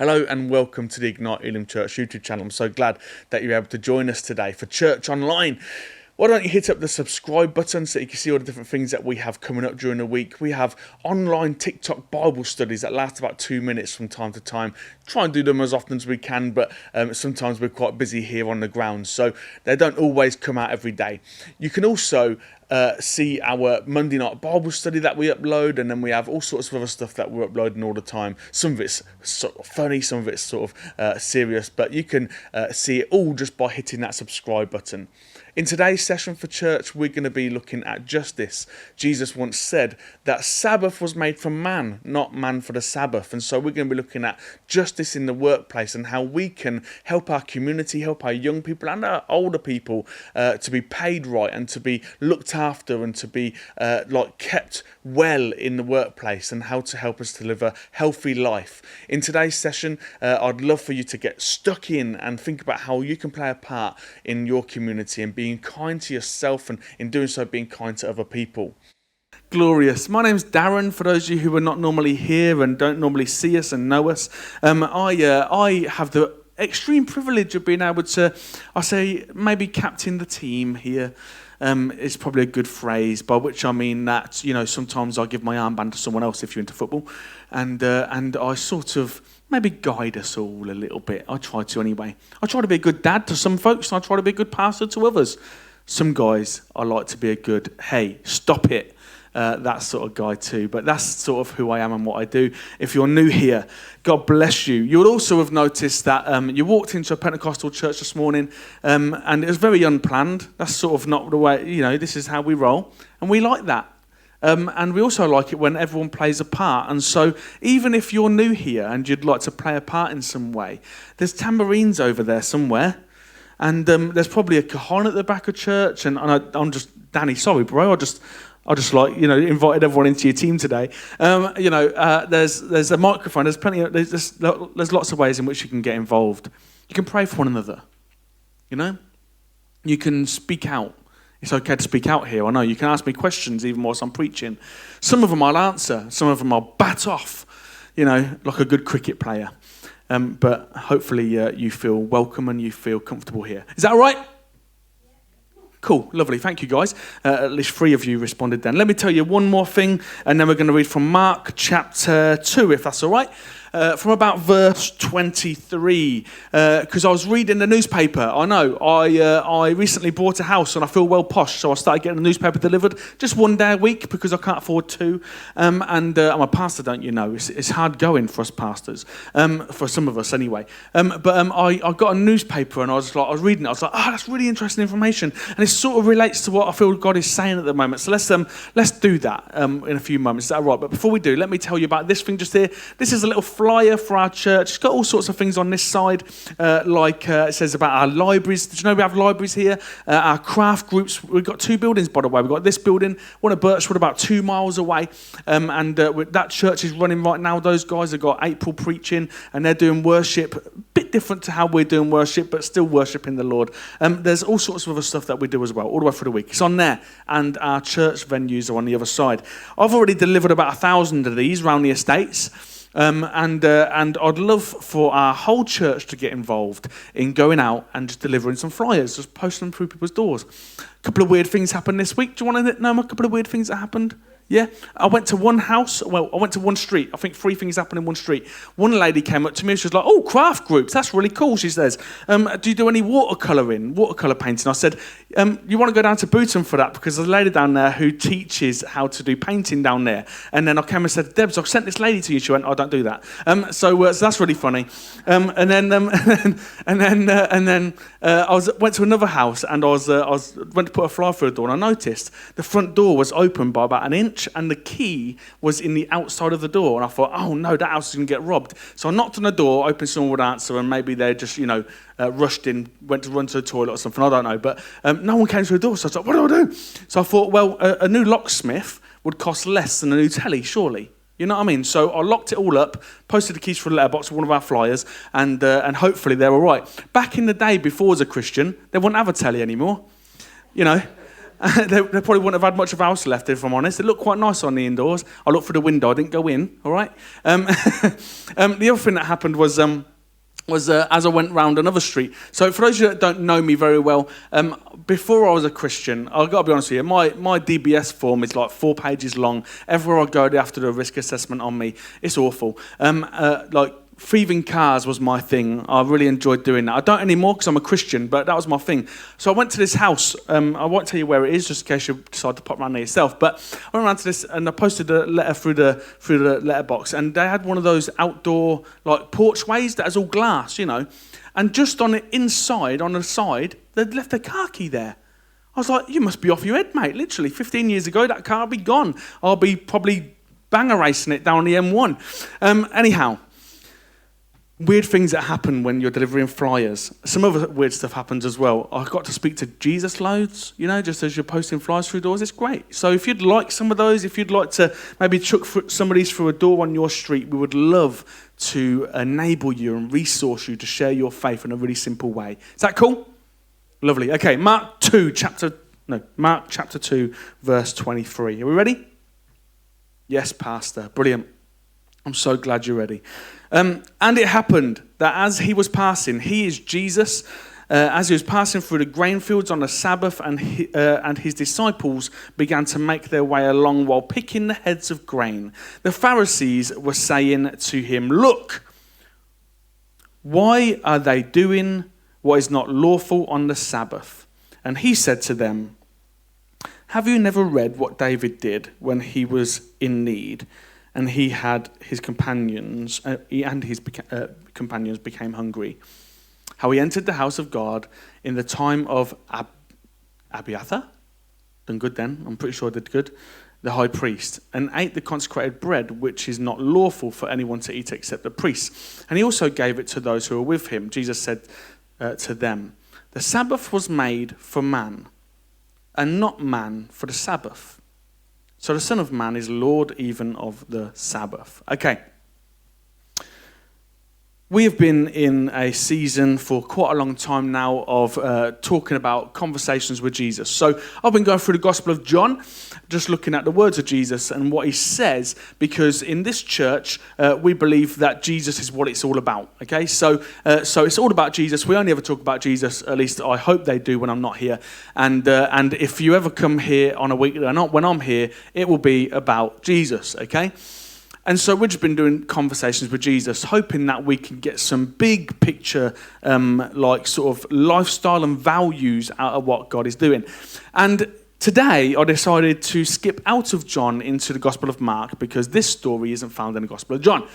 Hello and welcome to the Ignite Elim Church YouTube channel. I'm so glad that you're able to join us today for Church Online. Why don't you hit up the subscribe button so you can see all the different things that we have coming up during the week. We have online TikTok Bible studies that last about 2 minutes from time to time. Try and do them as often as we can, but sometimes we're quite busy here on the ground, so they don't always come out every day. You can also see our Monday night Bible study that we upload, and then we have all sorts of other stuff that we're uploading all the time. Some of it's sort of funny, some of it's sort of serious, but you can see it all just by hitting that subscribe button. In today's session for church, we're going to be looking at justice. Jesus once said that Sabbath was made for man, not man for the Sabbath. And so we're going to be looking at justice in the workplace and how we can help our community, help our young people and our older people to be paid right and to be looked after and to be kept well in the workplace, and how to help us to live a healthy life. In today's session, I'd love for you to get stuck in and think about how you can play a part in your community and being kind to yourself, and in doing so being kind to other people. Glorious. My name's Darren, for those of you who are not normally here and don't normally see us and know us. I have the extreme privilege of being able to, I say, maybe captain the team here. Is probably a good phrase, by which I mean that, you know, sometimes I give my armband to someone else if you're into football, and I sort of maybe guide us all a little bit. I try to anyway. I try to be a good dad to some folks, and I try to be a good pastor to others. Some guys, I like to be a good, hey, stop it, that sort of guy too. But that's sort of who I am and what I do. If you're new here, God bless you. You would also have noticed that you walked into a Pentecostal church this morning, and it was very unplanned. That's sort of not the way, you know, this is how we roll. And we like that. And we also like it when everyone plays a part. And so even if you're new here and you'd like to play a part in some way, there's tambourines over there somewhere. And there's probably a cajon at the back of church. And I'm just, Danny, sorry, bro, I just like, you know, invited everyone into your team today. There's a microphone. There's plenty of, there's lots of ways in which you can get involved. You can pray for one another. You know, you can speak out. It's okay to speak out here. I know you can ask me questions even whilst I'm preaching. Some of them I'll answer. Some of them I'll bat off. You know, like a good cricket player. But hopefully you feel welcome and you feel comfortable here. Is that all right? Cool, lovely, thank you guys. At least 3 of you responded then. Let me tell you one more thing, and then we're going to read from Mark chapter 2, if that's all right. From about verse 23, because I was reading the newspaper. I know, I recently bought a house and I feel well posh, so I started getting the newspaper delivered just 1 day a week because I can't afford 2. And I'm a pastor, don't you know? It's hard going for us pastors, for some of us anyway. But I got a newspaper and I was reading it. I was like, oh, that's really interesting information, and it sort of relates to what I feel God is saying at the moment. So let's do that in a few moments. Is that right? But before we do, let me tell you about this thing just here. This is a little flyer for our church. It's got all sorts of things on this side, it says about our libraries. Did you know we have libraries here? Our craft groups. We've got 2 buildings, by the way. We've got this building, one at Birchwood, about 2 miles away, and that church is running right now. Those guys have got April preaching, and they're doing worship, a bit different to how we're doing worship, but still worshiping the Lord. There's all sorts of other stuff that we do as well, all the way through the week. It's on there, and our church venues are on the other side. I've already delivered about 1,000 of these around the estates. And I'd love for our whole church to get involved in going out and just delivering some flyers, just posting them through people's doors. A couple of weird things happened this week. Do you want to know a couple of weird things that happened? Yeah, I went to one street. I think 3 things happened in one street. One lady came up to me and she was like, oh, craft groups, that's really cool, she says. Do you do any watercolour painting? I said, you want to go down to Booton for that? Because there's a lady down there who teaches how to do painting down there. And then I came and said, Debs, I've sent this lady to you. She went, I don't do that. So that's really funny. And then I went to another house, and I went to put a flyer through the door, and I noticed the front door was open by about 1 inch. And the key was in the outside of the door. And I thought, oh no, that house is going to get robbed. So I knocked on the door, hoping someone would answer, and maybe they just, rushed in, went to run to the toilet or something, I don't know. But no one came to the door, so I was like, what do I do? So I thought, well, a new locksmith would cost less than a new telly, surely. You know what I mean? So I locked it all up, posted the keys for the letterbox of one of our flyers, and hopefully they're all right. Back in the day, before I was a Christian, they wouldn't have a telly anymore. You know, they probably wouldn't have had much of a house left, if I'm honest. It looked quite nice on the indoors. I looked through the window. I didn't go in, all right? The other thing that happened was as I went round another street. So for those of you that don't know me very well, before I was a Christian, I've got to be honest with you, my DBS form is like 4 pages long. Everywhere I go, they have to do a risk assessment on me. It's awful. Like, thieving cars was my thing. I really enjoyed doing that. I don't anymore because I'm a Christian, but that was my thing. So I went to this house. I won't tell you where it is, just in case you decide to pop around there yourself. But I went around to this, and I posted a letter through the letterbox, and they had one of those outdoor like porchways that is all glass, you know. And just on the inside, on the side, they'd left their car key there. I was like, you must be off your head, mate. Literally, 15 years ago, that car would be gone. I'll be probably banger racing it down the M1. Anyhow. Weird things that happen when you're delivering flyers. Some other weird stuff happens as well. I got to speak to Jesus loads, you know, just as you're posting flyers through doors. It's great. So if you'd like some of those, if you'd like to maybe chuck some of these through a door on your street, we would love to enable you and resource you to share your faith in a really simple way. Is that cool? Lovely. Okay, Mark chapter 2, verse 23. Are we ready? Yes, Pastor. Brilliant. I'm so glad you're ready. And it happened that as he was passing, he is Jesus, as he was passing through the grain fields on the Sabbath, and his disciples began to make their way along while picking the heads of grain. The Pharisees were saying to him, "Look, why are they doing what is not lawful on the Sabbath?" And he said to them, "Have you never read what David did when he was in need? And he had his companions, companions became hungry. How he entered the house of God in the time of Abiathar, done good then, I'm pretty sure I did good, the high priest, and ate the consecrated bread, which is not lawful for anyone to eat except the priests. And he also gave it to those who were with him." Jesus said to them, "The Sabbath was made for man, and not man for the Sabbath. So the Son of Man is Lord even of the Sabbath." Okay. We have been in a season for quite a long time now of talking about conversations with Jesus. So I've been going through the Gospel of John, just looking at the words of Jesus and what he says, because in this church, we believe that Jesus is what it's all about. Okay, so it's all about Jesus. We only ever talk about Jesus, at least I hope they do when I'm not here. And if you ever come here on a week, when I'm here, it will be about Jesus, okay? And so we've just been doing conversations with Jesus, hoping that we can get some big picture, like sort of lifestyle and values out of what God is doing. And today I decided to skip out of John into the Gospel of Mark, because this story isn't found in the Gospel of John.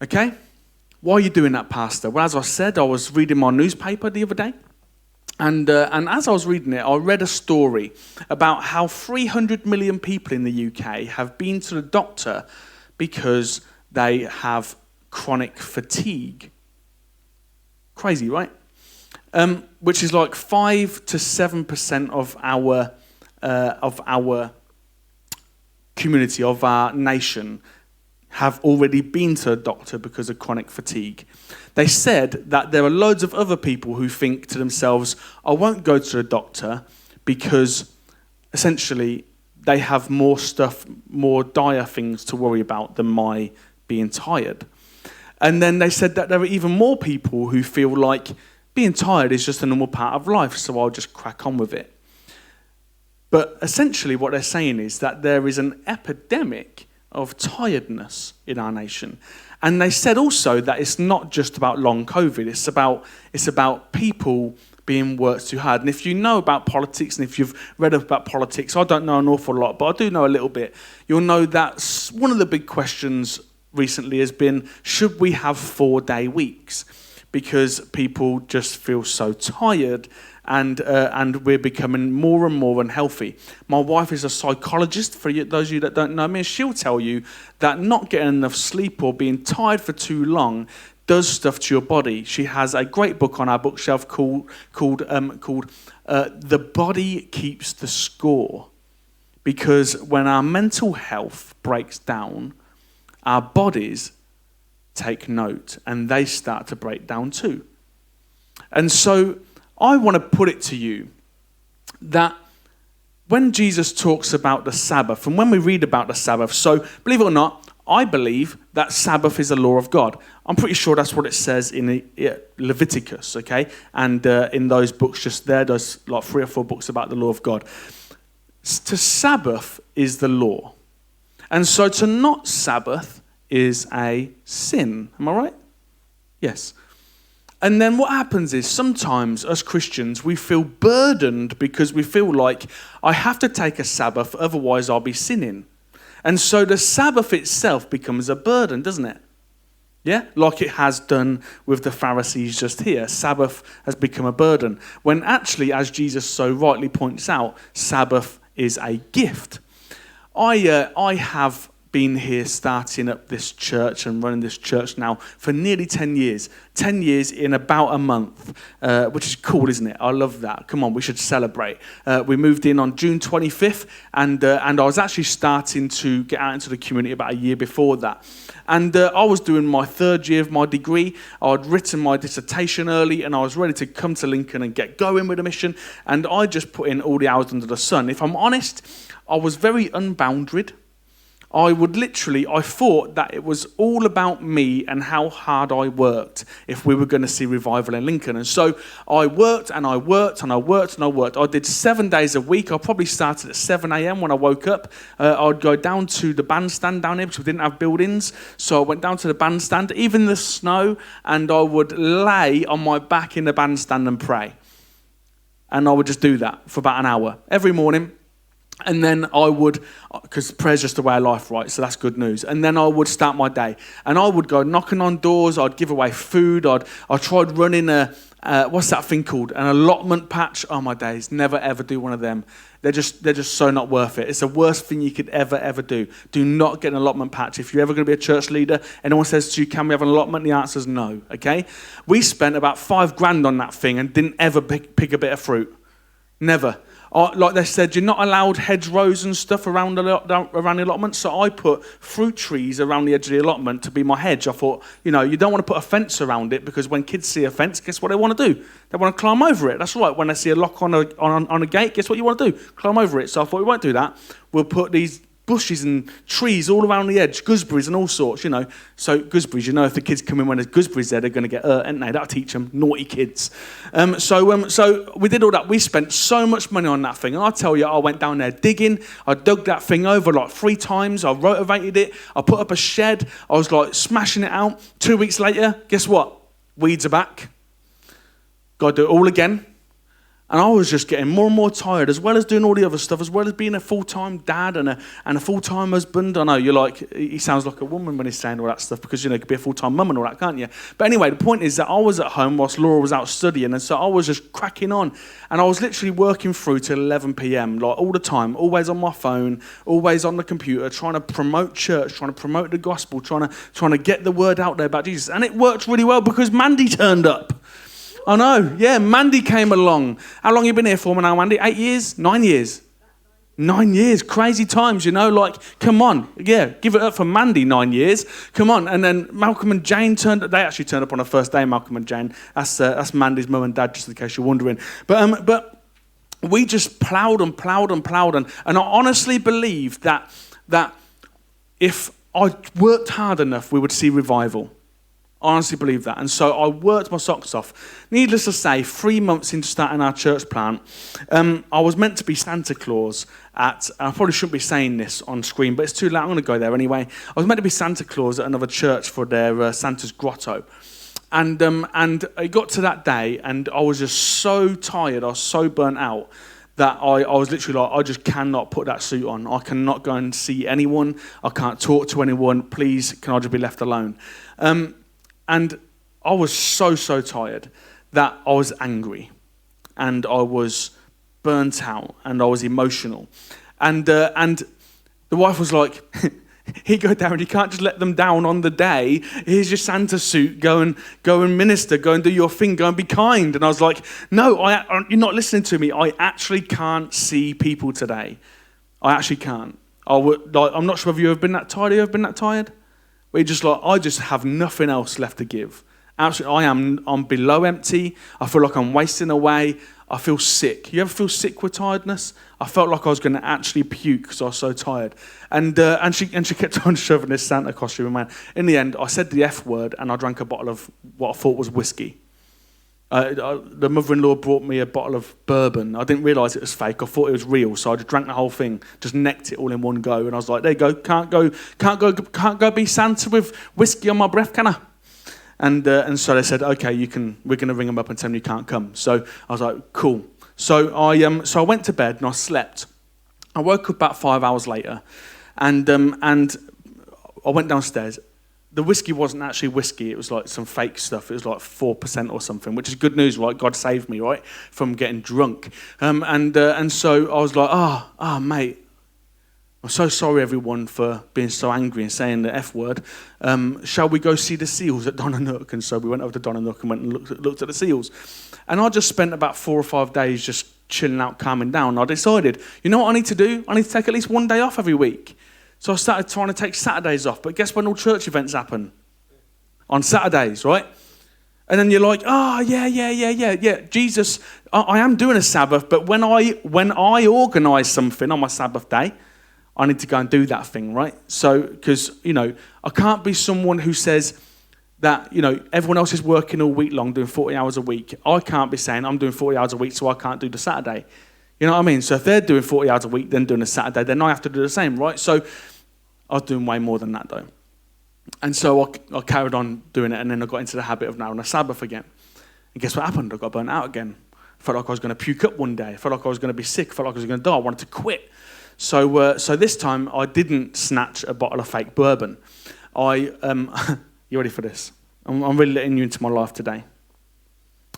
Okay? Why are you doing that, Pastor? Well, as I said, I was reading my newspaper the other day. And as I was reading it, I read a story about how 300 million people in the UK have been to the doctor because they have chronic fatigue. Crazy, right? Which is like 5 to 7% of our community, of our nation, have already been to a doctor because of chronic fatigue. They said that there are loads of other people who think to themselves, I won't go to the doctor because essentially they have more stuff, more dire things to worry about than my being tired. And then they said that there are even more people who feel like being tired is just a normal part of life, so I'll just crack on with it. But essentially what they're saying is that there is an epidemic of tiredness in our nation. And they said also that it's not just about long COVID, it's about people being worked too hard. And if you know about politics, and if you've read about politics, I don't know an awful lot, but I do know a little bit, you'll know that one of the big questions recently has been, should we have 4-day weeks? Because people just feel so tired, and we're becoming more and more unhealthy. My wife is a psychologist, for those of you that don't know me, and she'll tell you that not getting enough sleep or being tired for too long does stuff to your body. She has a great book on our bookshelf called The Body Keeps the Score. Because when our mental health breaks down, our bodies take note, and they start to break down too. And so I want to put it to you that when Jesus talks about the Sabbath, and when we read about the Sabbath, so believe it or not, I believe that Sabbath is a law of God. I'm pretty sure that's what it says in Leviticus, okay? And in those books just there, there's like 3 or 4 books about the law of God. To Sabbath is the law. And so to not Sabbath is a sin. Am I right? Yes. And then what happens is sometimes as Christians, we feel burdened because we feel like I have to take a Sabbath, otherwise I'll be sinning. And so the Sabbath itself becomes a burden, doesn't it? Yeah, like it has done with the Pharisees just here. Sabbath has become a burden. When actually, as Jesus so rightly points out, Sabbath is a gift. I have been here starting up this church and running this church now for nearly 10 years. 10 years in about a month, which is cool, isn't it? I love that. Come on, we should celebrate. We moved in on June 25th, and I was actually starting to get out into the community about a year before that. And I was doing my 3rd year of my degree. I'd written my dissertation early, and I was ready to come to Lincoln and get going with the mission. And I just put in all the hours under the sun. If I'm honest, I was very unbounded. I thought that it was all about me and how hard I worked if we were going to see revival in Lincoln. And so I worked and I worked and I worked and I worked. I did 7 days a week. I probably started at 7 a.m. when I woke up. I'd go down to the bandstand down here because we didn't have buildings. So I went down to the bandstand, even in the snow, and I would lay on my back in the bandstand and pray. And I would just do that for about an hour every morning. And then I would, because prayer's just the way of life, right? So that's good news. And then I would start my day. And I would go knocking on doors. I'd give away food. I tried running what's that thing called? An allotment patch. Oh, my days. Never, ever do one of them. They're just so not worth it. It's the worst thing you could ever do. Do not get an allotment patch. If you're ever going to be a church leader, anyone says to you, can we have an allotment? The answer is no, okay? We spent about $5,000 on that thing and didn't ever pick a bit of fruit. Never. Like they said, you're not allowed hedgerows and stuff around the allotment. So I put fruit trees around the edge of the allotment to be my hedge. I thought, you don't want to put a fence around it because when kids see a fence, guess what they want to do? They want to climb over it. That's right. When they see a lock on a gate, guess what you want to do? Climb over it. So I thought we won't do that. We'll put these bushes and trees all around the edge, gooseberries and all sorts, So gooseberries, if the kids come in when there's gooseberries there, they're going to get hurt, aren't they? That'll teach them, naughty kids. So we did all that. We spent so much money on that thing. And I tell you, I went down there digging. I dug that thing over like 3 times. I rotavated it. I put up a shed. I was like smashing it out. 2 weeks later, guess what? Weeds are back. Got to do it all again. And I was just getting more and more tired, as well as doing all the other stuff, as well as being a full-time dad and a full-time husband. I know, you're like, he sounds like a woman when he's saying all that stuff because, you could be a full-time mum and all that, can't you? But anyway, the point is that I was at home whilst Laura was out studying, and so I was just cracking on. And I was literally working through till 11 p.m, like all the time, always on my phone, always on the computer, trying to promote church, trying to promote the gospel, trying to get the word out there about Jesus. And it worked really well because Mandy turned up. I know, yeah, Mandy came along. How long have you been here for now, Mandy? 8 years? 9 years? 9 years, crazy times, come on. Yeah, give it up for Mandy, 9 years. Come on. And then Malcolm and Jane they actually turned up on the first day, Malcolm and Jane. That's Mandy's mum and dad, just in case you're wondering. But we just ploughed and ploughed and ploughed. And I honestly believe that if I worked hard enough, we would see revival. I honestly believe that. And so I worked my socks off. Needless to say, 3 months into starting our church plant, I was meant to be Santa Claus I probably shouldn't be saying this on screen, but it's too late. I'm going to go there anyway. I was meant to be Santa Claus at another church for their Santa's Grotto. And it got to that day, and I was just so tired, I was so burnt out, that I was literally like, I just cannot put that suit on. I cannot go and see anyone. I can't talk to anyone. Please, can I just be left alone? And I was so tired that I was angry, and I was burnt out, and I was emotional. And the wife was like, here you go, Darren, you can't just let them down on the day. Here's your Santa suit. Go and minister. Go and do your thing. Go and be kind. And I was like, no, you're not listening to me. I actually can't see people today. I actually can't. I'm not sure if you've ever been that tired. Have you ever been that tired? Where you're just like, I just have nothing else left to give. Absolutely, I'm below empty. I feel like I'm wasting away. I feel sick. You ever feel sick with tiredness? I felt like I was going to actually puke because I was so tired. And she kept on shoving this Santa costume in my hand. In the end, I said the F word and I drank a bottle of what I thought was whiskey. The mother-in-law brought me a bottle of bourbon. I didn't realise it was fake. I thought it was real, so I just drank the whole thing, just necked it all in one go, and I was like, "There you go. Can't go be Santa with whiskey on my breath, can I?" And so they said, "Okay, we're going to ring him up and tell him you can't come." So I was like, "Cool." So I went to bed and I slept. I woke up about 5 hours later, and I went downstairs. The whiskey wasn't actually whiskey, it was like some fake stuff. It was like 4% or something, which is good news, right? God saved me, right, from getting drunk. And so I was like, mate, I'm so sorry, everyone, for being so angry and saying the F word. Shall we go see the seals at Donna Nook? And so we went over to Donna Nook and went and looked at the seals. And I just spent about 4 or 5 days just chilling out, calming down. I decided, you know what I need to do? I need to take at least one day off every week. So I started trying to take Saturdays off. But guess when all church events happen? On Saturdays, right? And then you're like, yeah. Jesus, I am doing a Sabbath, but when I organise something on my Sabbath day, I need to go and do that thing, right? So, because, I can't be someone who says that, everyone else is working all week long, doing 40 hours a week. I can't be saying I'm doing 40 hours a week, so I can't do the Saturday. You know what I mean? So if they're doing 40 hours a week, then doing a Saturday, then I have to do the same, right? So I was doing way more than that, though. And so I carried on doing it, and then I got into the habit of now on a Sabbath again. And guess what happened? I got burnt out again. I felt like I was going to puke up one day. I felt like I was going to be sick. I felt like I was going to die. I wanted to quit. So this time, I didn't snatch a bottle of fake bourbon. You ready for this? I'm really letting you into my life today.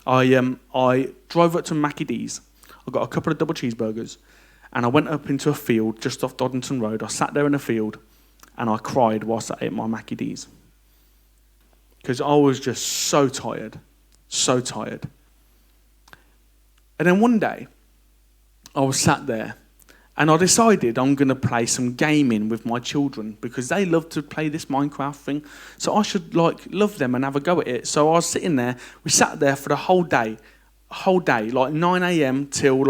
I drove up to Mackie D's. I got a couple of double cheeseburgers, and I went up into a field just off Doddington Road. I sat there in a field, and I cried whilst I ate my Mackie D's. Because I was just so tired. So tired. And then one day, I was sat there, and I decided I'm going to play some gaming with my children because they love to play this Minecraft thing. So I should love them and have a go at it. So I was sitting there. We sat there for the whole day, like 9 a.m. till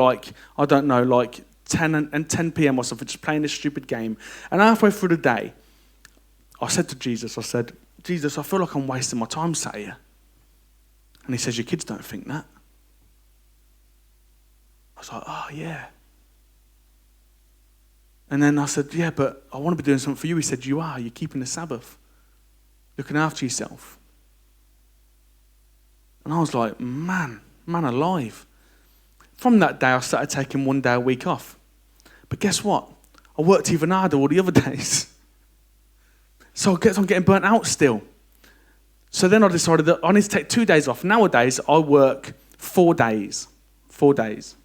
10 p.m. or something, just playing this stupid game. And halfway through the day, I said to Jesus, Jesus, I feel like I'm wasting my time sat here. And he says, your kids don't think that. I was like, oh, yeah. And then I said, yeah, but I want to be doing something for you. He said, you are. You're keeping the Sabbath. Looking after yourself. And I was like, man alive. From that day, I started taking one day a week off. But guess what? I worked even harder all the other days. So I kept on getting burnt out still. So then I decided that I need to take 2 days off. Nowadays, I work 4 days. 4 days.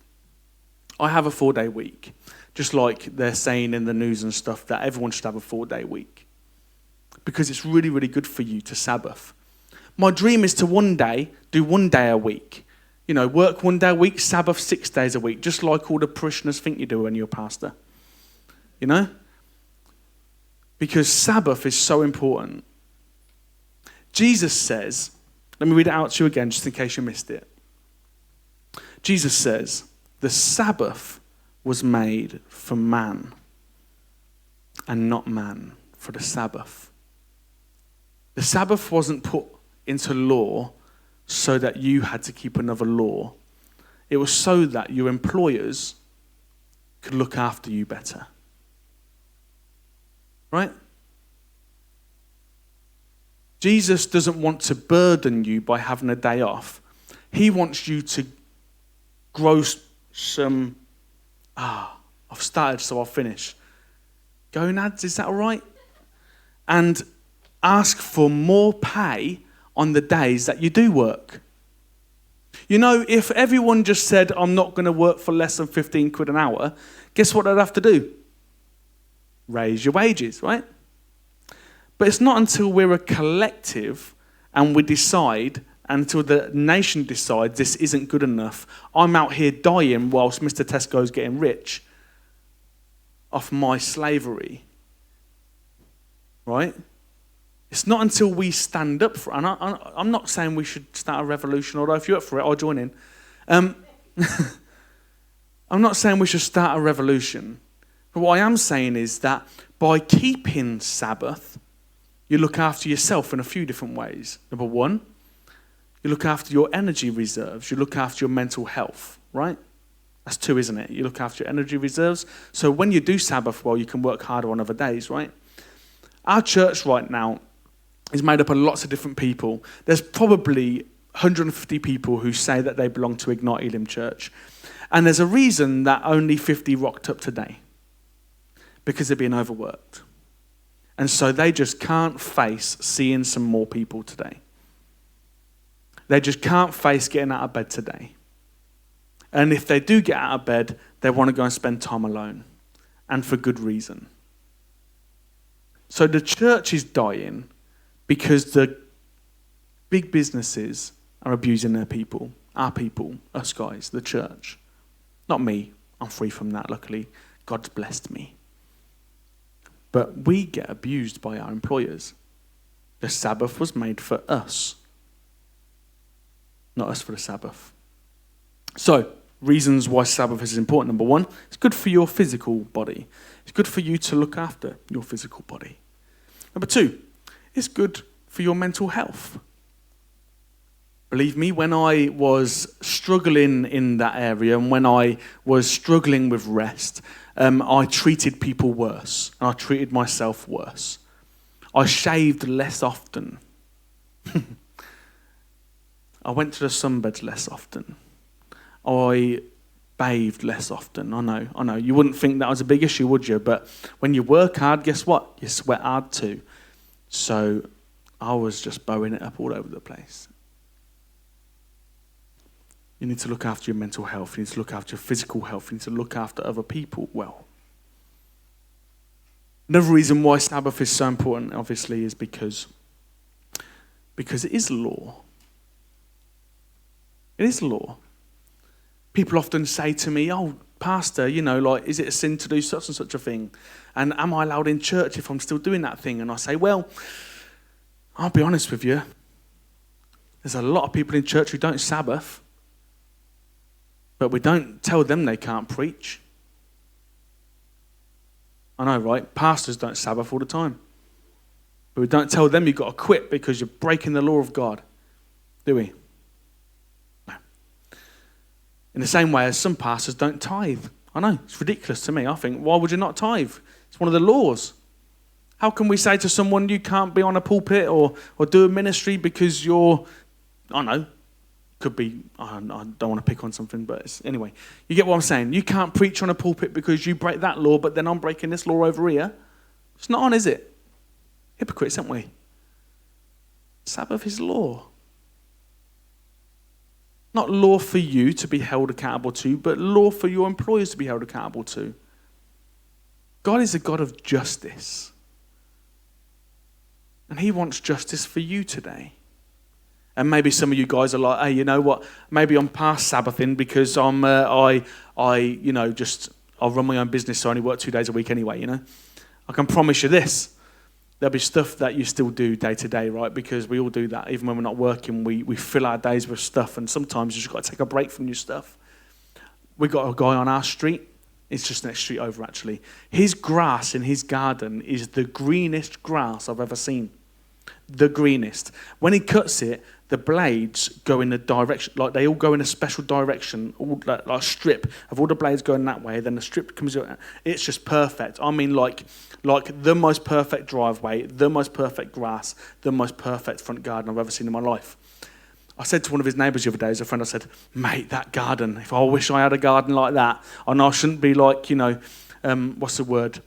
I have a 4-day week. Just like they're saying in the news and stuff that everyone should have a 4-day week. Because it's really, really good for you to Sabbath. My dream is to one day do 1 day a week. Work 1 day a week, Sabbath 6 days a week. Just like all the parishioners think you do when you're a pastor. Because Sabbath is so important. Jesus says, let me read it out to you again just in case you missed it. Jesus says, the Sabbath was made for man and not man for the Sabbath. The Sabbath wasn't put into law so that you had to keep another law. It was so that your employers could look after you better. Right? Jesus doesn't want to burden you by having a day off. He wants you to grow some... I've started, so I'll finish. Gonads, is that all right? And ask for more pay on the days that you do work. If everyone just said, I'm not going to work for less than 15 quid an hour, guess what they'd have to do? Raise your wages, right? But it's not until we're a collective and we decide, until the nation decides this isn't good enough, I'm out here dying whilst Mr. Tesco's getting rich off my slavery, right? It's not until we stand up for it. And I'm not saying we should start a revolution, although if you're up for it, I'll join in. I'm not saying we should start a revolution. But what I am saying is that by keeping Sabbath, you look after yourself in a few different ways. Number one, you look after your energy reserves. You look after your mental health, right? That's two, isn't it? You look after your energy reserves. So when you do Sabbath well, you can work harder on other days, right? Our church right now is made up of lots of different people. There's probably 150 people who say that they belong to Ignite Elim Church. And there's a reason that only 50 rocked up today. Because they're being overworked. And so they just can't face seeing some more people today. They just can't face getting out of bed today. And if they do get out of bed, they want to go and spend time alone. And for good reason. So the church is dying because the big businesses are abusing their people. Our people, us guys, the church. Not me. I'm free from that, luckily. God's blessed me. But we get abused by our employers. The Sabbath was made for us. Not us for the Sabbath. So, reasons why Sabbath is important. Number one, it's good for your physical body. It's good for you to look after your physical body. Number two, it's good for your mental health. Believe me, when I was struggling in that area and when I was struggling with rest, I treated people worse and I treated myself worse. I shaved less often. I went to the sunbeds less often. I bathed less often. I know. You wouldn't think that was a big issue, would you? But when you work hard, guess what? You sweat hard too. So I was just bowing it up all over the place. You need to look after your mental health. You need to look after your physical health. You need to look after other people well. Another reason why Sabbath is so important, obviously, is because it is law. It is law. People often say to me, oh, Pastor, is it a sin to do such and such a thing? And am I allowed in church if I'm still doing that thing? And I say, well, I'll be honest with you. There's a lot of people in church who don't Sabbath. But we don't tell them they can't preach. I know, right? Pastors don't Sabbath all the time. But we don't tell them you've got to quit because you're breaking the law of God. Do we? No. In the same way as some pastors don't tithe. I know, it's ridiculous to me. I think, why would you not tithe? It's one of the laws. How can we say to someone you can't be on a pulpit or do a ministry because you're, I don't know, could be, I don't want to pick on something, but anyway, you get what I'm saying. You can't preach on a pulpit because you break that law, but then I'm breaking this law over here. It's not on, is it? Hypocrites, aren't we? Sabbath is law. Not law for you to be held accountable to, but law for your employers to be held accountable to. God is a God of justice. And he wants justice for you today. And maybe some of you guys are like, hey, you know what? Maybe I'm past Sabbathing because I'll run my own business, so I only work 2 days a week anyway, I can promise you this. There'll be stuff that you still do day to day, right? Because we all do that. Even when we're not working, we fill our days with stuff. And sometimes you just got to take a break from your stuff. We got a guy on our street. It's just next street over, actually. His grass in his garden is the greenest grass I've ever seen. The greenest. When he cuts it, the blades go in a direction, like they all go in a special direction, all like a strip of all the blades going that way, then the strip comes out. It's just perfect. I mean, like the most perfect driveway, the most perfect grass, the most perfect front garden I've ever seen in my life. I said to one of his neighbours the other day, as a friend, I said, mate, that garden, if I wish I had a garden like that, and I shouldn't be like, what's the word?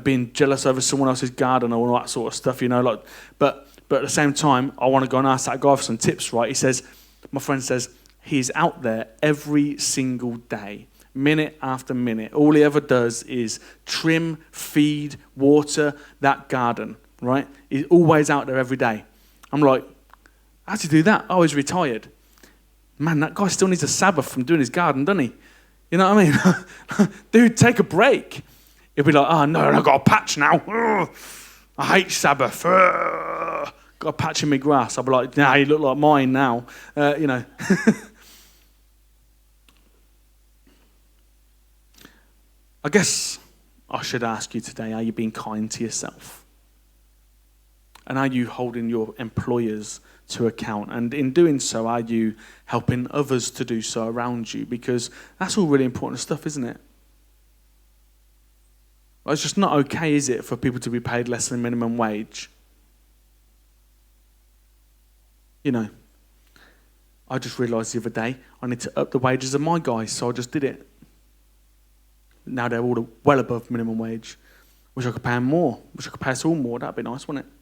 Being jealous over someone else's garden or all that sort of stuff, But at the same time, I want to go and ask that guy for some tips, right? My friend says, he's out there every single day, minute after minute. All he ever does is trim, feed, water that garden, right? He's always out there every day. I'm like, how'd he do that? Oh, he's retired. Man, that guy still needs a Sabbath from doing his garden, doesn't he? You know what I mean? Dude, take a break. He'll be like, oh, no, I've got a patch now. Ugh, I hate Sabbath. Ugh. Got a patch in my grass. I'll be like, nah, you look like mine now. I guess I should ask you today, are you being kind to yourself? And are you holding your employers to account? And in doing so, are you helping others to do so around you? Because that's all really important stuff, isn't it? Well, it's just not okay, is it, for people to be paid less than minimum wage? You know, I just realised the other day I need to up the wages of my guys, so I just did it. Now they're all well above minimum wage. Wish I could pay them more. Wish I could pay us all more. That'd be nice, wouldn't it?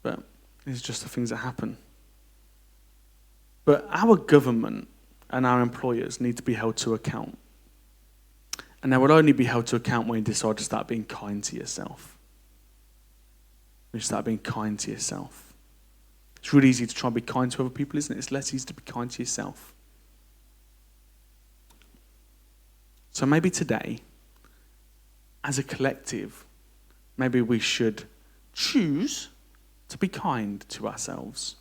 But these are just the things that happen. But our government and our employers need to be held to account. And they will only be held to account when you decide to start being kind to yourself. When you start being kind to yourself. It's really easy to try and be kind to other people, isn't it? It's less easy to be kind to yourself. So maybe today, as a collective, maybe we should choose to be kind to ourselves.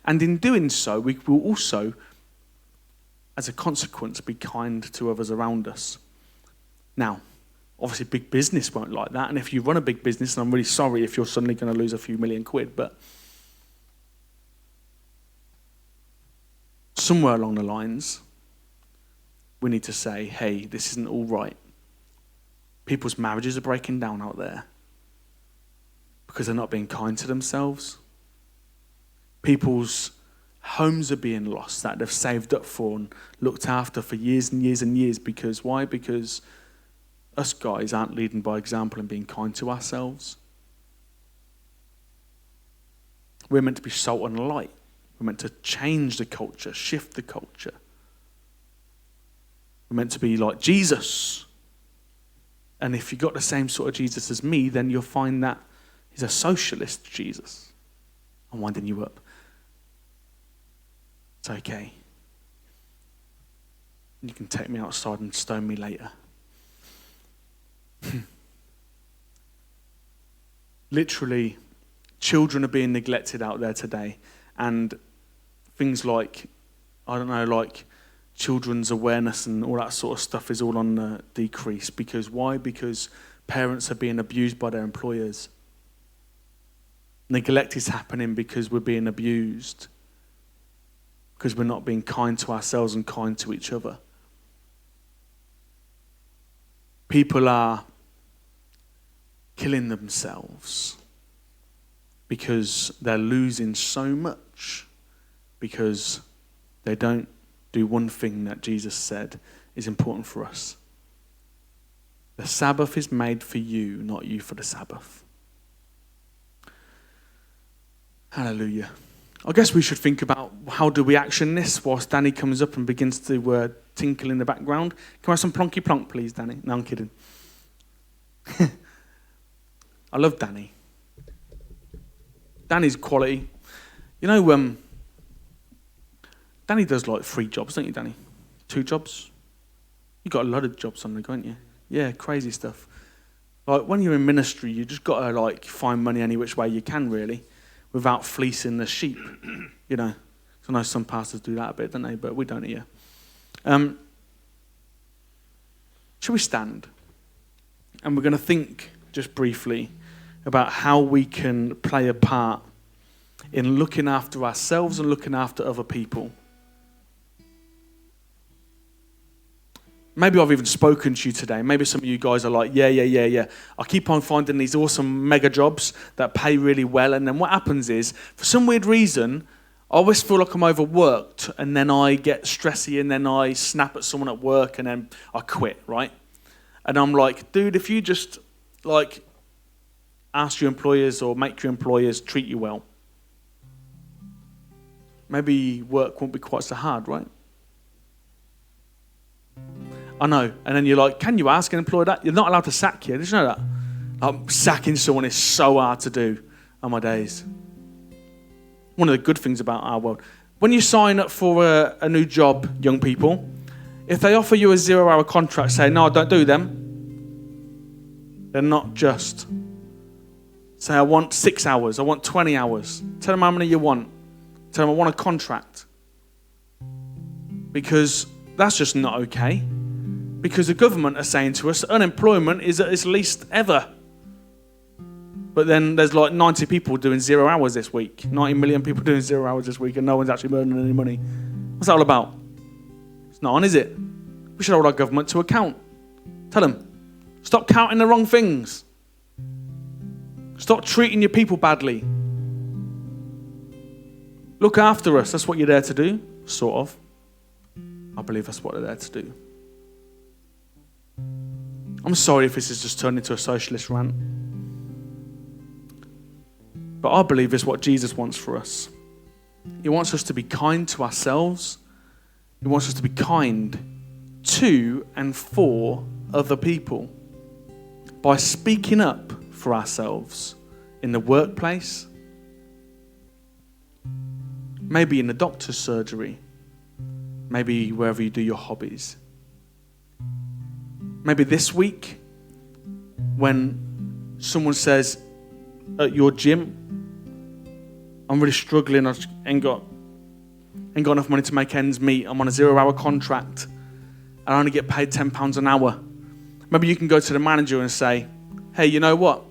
And in doing so, we will also, as a consequence, be kind to others around us. Now, obviously big business won't like that, and if you run a big business, and I'm really sorry if you're suddenly going to lose a few million quid, but somewhere along the lines, we need to say, hey, this isn't all right. People's marriages are breaking down out there because they're not being kind to themselves. People's homes are being lost that they've saved up for and looked after for years and years and years. Because why? Because us guys aren't leading by example and being kind to ourselves. We're meant to be salt and light. We're meant to change the culture, shift the culture. We're meant to be like Jesus. And if you've got the same sort of Jesus as me, then you'll find that he's a socialist Jesus. I'm winding you up. It's okay. You can take me outside and stone me later. Literally, children are being neglected out there today. And things like, I don't know, like children's awareness and all that sort of stuff is all on the decrease. Because why? Because parents are being abused by their employers. Neglect is happening because we're being abused. Because we're not being kind to ourselves and kind to each other. People are killing themselves because they're losing so much because they don't do one thing that Jesus said is important for us. The Sabbath is made for you, not you for the Sabbath. Hallelujah. I guess we should think about how do we action this whilst Danny comes up and begins to tinkle in the background. Can I have some plonky plonk, please, Danny? No, I'm kidding. I love Danny. Danny's quality. You know, Danny does like 3 jobs, don't you, Danny? 2 jobs? You got a lot of jobs on the go, haven't you? Yeah, crazy stuff. Like when you're in ministry, you just got to like find money any which way you can, really, without fleecing the sheep. You know, I know some pastors do that a bit, don't they? But we don't here. Shall we stand? And we're going to think just briefly about how we can play a part in looking after ourselves and looking after other people. Maybe I've even spoken to you today. Maybe some of you guys are like, yeah. I keep on finding these awesome mega jobs that pay really well. And then what happens is, for some weird reason, I always feel like I'm overworked. And then I get stressy and then I snap at someone at work and then I quit, right? And I'm like, dude, if you just like ask your employers or make your employers treat you well, maybe work won't be quite so hard, right? I know. And then you're like, can you ask an employer that? You're not allowed to sack you. Did you know that? Like, sacking someone is so hard to do on my days. One of the good things about our world. When you sign up for a new job, young people, if they offer you a 0-hour contract, say, no, don't do them. They're not just. Say, I want 6 hours. I want 20 hours. Tell them how many you want. Tell them I want a contract. Because that's just not okay. Because the government are saying to us, unemployment is at its least ever. But then there's like 90 people doing 0 hours this week. 90 million people doing 0 hours this week and no one's actually earning any money. What's that all about? It's not on, is it? We should hold our government to account. Tell them, stop counting the wrong things. Stop treating your people badly. Look after us. That's what you're there to do, sort of. I believe that's what they're there to do. I'm sorry if this has just turned into a socialist rant. But I believe it's what Jesus wants for us. He wants us to be kind to ourselves. He wants us to be kind to and for other people by speaking up for ourselves in the workplace, maybe in the doctor's surgery, maybe wherever you do your hobbies. Maybe this week when someone says at your gym, I'm really struggling, I ain't got enough money to make ends meet, I'm on a 0 hour contract, I only get paid £10 an hour. Maybe you can go to the manager and say, hey, you know what?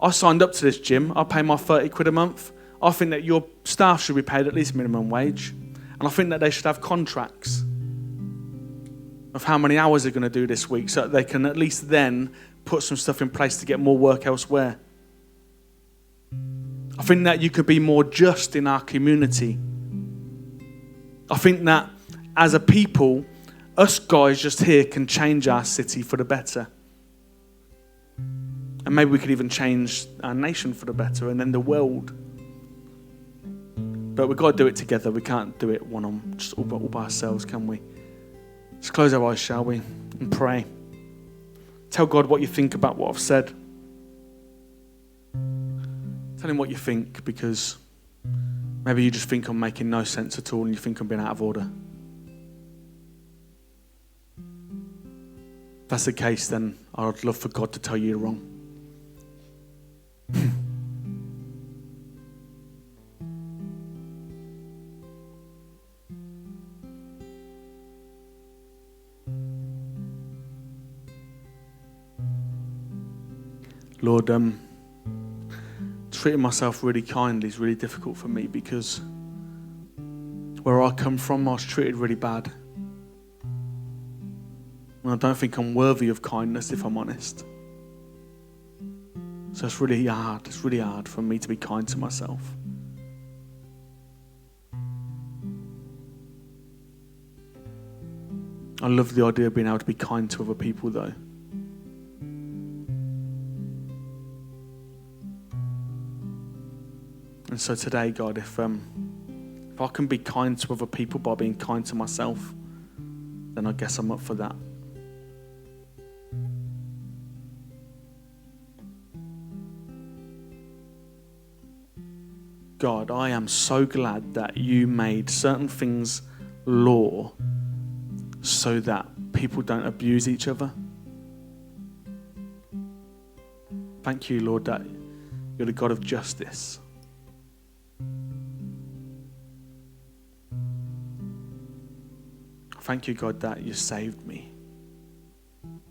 I signed up to this gym, I pay my 30 quid a month. I think that your staff should be paid at least minimum wage. And I think that they should have contracts of how many hours they're going to do this week so that they can at least then put some stuff in place to get more work elsewhere. I think that you could be more just in our community. I think that as a people, us guys just here can change our city for the better. And maybe we could even change our nation for the better and then the world. But we've got to do it together. We can't do it just all by ourselves, can we? Let's close our eyes, shall we? And pray. Tell God what you think about what I've said. Tell him what you think, because maybe you just think I'm making no sense at all and you think I'm being out of order. If that's the case, then I'd love for God to tell you you're wrong. Lord, treating myself really kindly is really difficult for me because where I come from, I was treated really bad. And I don't think I'm worthy of kindness, if I'm honest. So it's really hard. It's really hard for me to be kind to myself. I love the idea of being able to be kind to other people, though. And so today, God, if I can be kind to other people by being kind to myself, then I guess I'm up for that. God, I am so glad that you made certain things law so that people don't abuse each other. Thank you, Lord, that you're the God of justice. Thank you, God, that you saved me.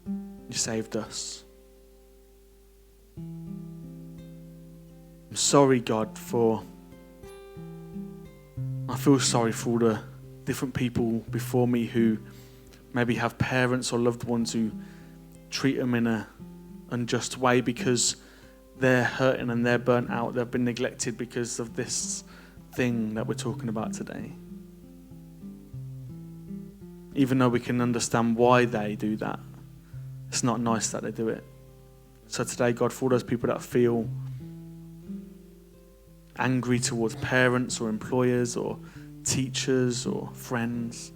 You saved us. I'm sorry, God, I feel sorry for all the different people before me who maybe have parents or loved ones who treat them in an unjust way because they're hurting and they're burnt out. They've been neglected because of this thing that we're talking about today. Even though we can understand why they do that, it's not nice that they do it. So today, God, for all those people that feel angry towards parents or employers or teachers or friends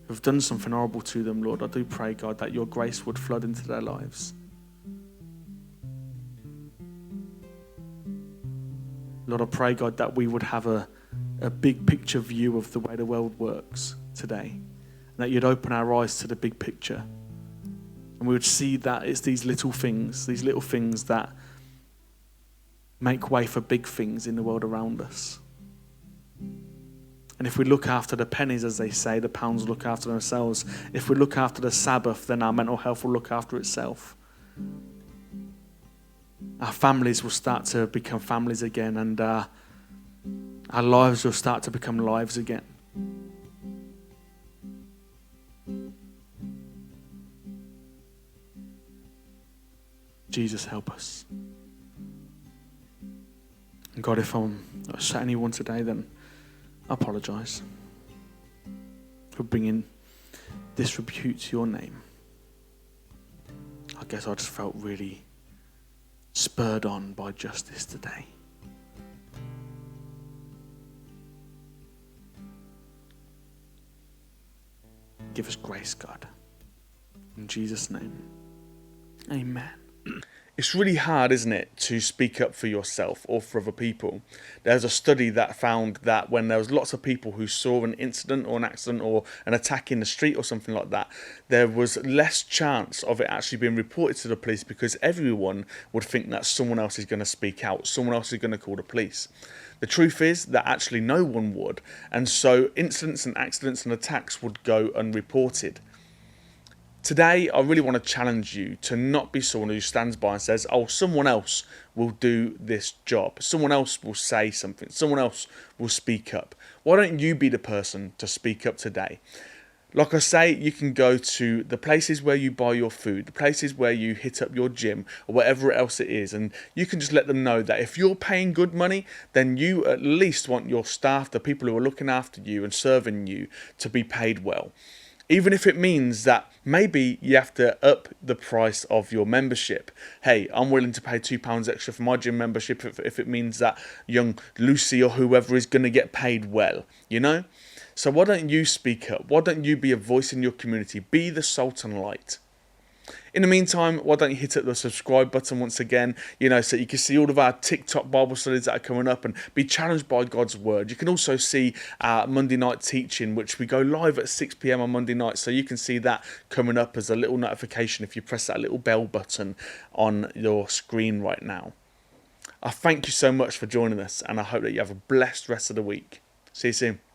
who've done something horrible to them, Lord, I do pray, God, that your grace would flood into their lives. Lord, I pray, God, that we would have a big picture view of the way the world works today. And that you'd open our eyes to the big picture. And we would see that it's these little things that make way for big things in the world around us. And if we look after the pennies, as they say, the pounds look after themselves. If we look after the Sabbath, then our mental health will look after itself. Our families will start to become families again, and our lives will start to become lives again. Jesus, help us. And God, if I'm upset anyone today, then I apologise for bringing disrepute to your name. I guess I just felt really spurred on by justice today. Give us grace, God. In Jesus' name, amen. It's really hard, isn't it, to speak up for yourself or for other people. There's a study that found that when there was lots of people who saw an incident or an accident or an attack in the street or something like that, there was less chance of it actually being reported to the police because everyone would think that someone else is going to speak out, someone else is going to call the police. The truth is that actually no one would, and so incidents and accidents and attacks would go unreported. Today, I really want to challenge you to not be someone who stands by and says, oh, someone else will do this job. Someone else will say something. Someone else will speak up. Why don't you be the person to speak up today? Like I say, you can go to the places where you buy your food, the places where you hit up your gym or whatever else it is, and you can just let them know that if you're paying good money, then you at least want your staff, the people who are looking after you and serving you, to be paid well. Even if it means that maybe you have to up the price of your membership. Hey, I'm willing to pay £2 extra for my gym membership if it means that young Lucy or whoever is going to get paid well, you know? So why don't you speak up? Why don't you be a voice in your community? Be the salt and light. In the meantime, why don't you hit the subscribe button once again, so you can see all of our TikTok Bible studies that are coming up and be challenged by God's word. You can also see our Monday night teaching, which we go live at 6 p.m. on Monday night, so you can see that coming up as a little notification if you press that little bell button on your screen right now. I thank you so much for joining us, and I hope that you have a blessed rest of the week. See you soon.